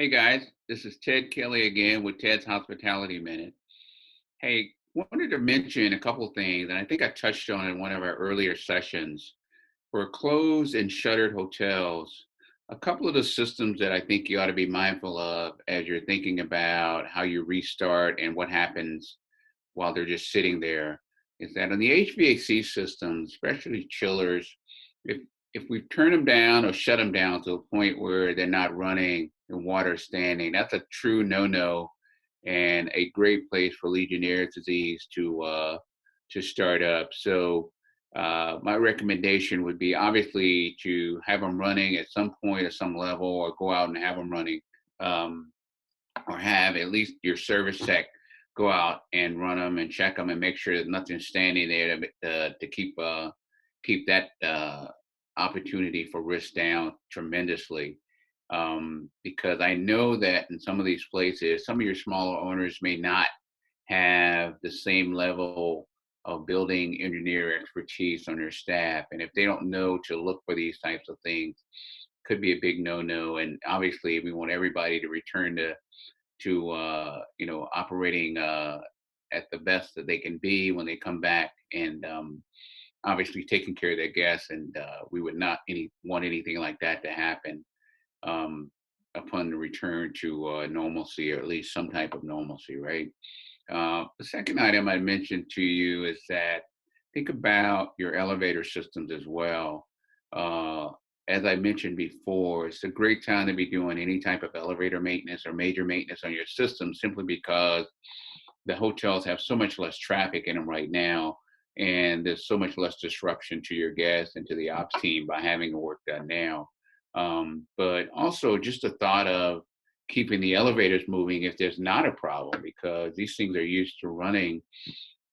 Hey guys, this is Ted Kelly again with Ted's Hospitality Minute. Hey, wanted to mention a couple things, and I think I touched on in one of our earlier sessions. For closed and shuttered hotels, a couple of the systems that I think you ought to be mindful of as you're thinking about how you restart and what happens while they're just sitting there is that on the HVAC systems, especially chillers, if if we turn them down or shut them down to a point where they're not running and water is standing, that's a true no-no and a great place for Legionnaire's disease to start up. So my recommendation would be obviously to have them running at some point at some level, or go out and have them running. Um, or have at least your service tech go out and run them and check them and make sure that nothing's standing there to keep that opportunity for risk down tremendously. Because I know that in some of these places, some of your smaller owners may not have the same level of building engineer expertise on their staff, and if they don't know to look for these types of things, could be a big no-no. And obviously, we want everybody to return to operating at the best that they can be when they come back, and obviously taking care of their guests. And we would not want anything like that to happen um, upon the return to normalcy, or at least some type of normalcy, right? The second item I mentioned to you is that think about your elevator systems as well. Uh, as I mentioned before, it's a great time to be doing any type of elevator maintenance or major maintenance on your system, simply because the hotels have so much less traffic in them right now, and there's so much less disruption to your guests and to the ops team by having the work done now. But also just the thought of keeping the elevators moving if there's not a problem, because these things are used to running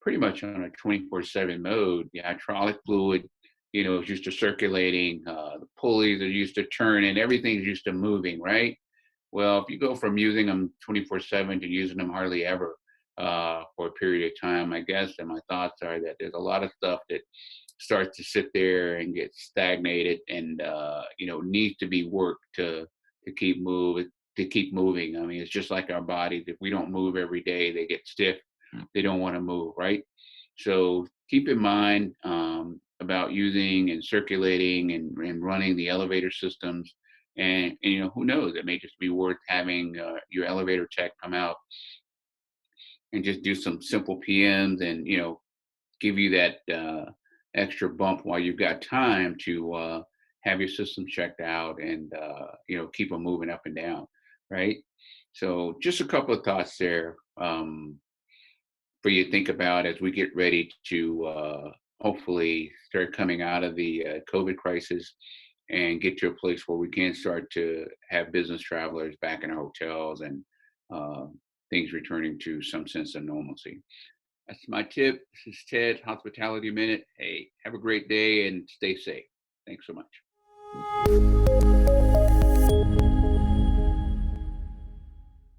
pretty much on a 24/7 mode. Yeah, hydraulic fluid, is used to circulating. The pulleys are used to turning. Everything's used to moving, right? Well, if you go from using them 24/7 to using them hardly ever for a period of time, I guess, and my thoughts are that there's a lot of stuff that starts to sit there and get stagnated, and needs to be worked to keep moving. I mean, it's just like our bodies. If we don't move every day, they get stiff. They don't want to move, right? So keep in mind about using and circulating and running the elevator systems. And who knows, it may just be worth having your elevator tech come out and just do some simple PMs, and give you that extra bump while you've got time to have your system checked out, and keep them moving up and down, right? So just a couple of thoughts there for you to think about as we get ready to hopefully start coming out of the COVID crisis and get to a place where we can start to have business travelers back in our hotels, and uh, things returning to some sense of normalcy. That's my tip. This is Ted, Hospitality Minute. Hey, have a great day and stay safe. Thanks so much.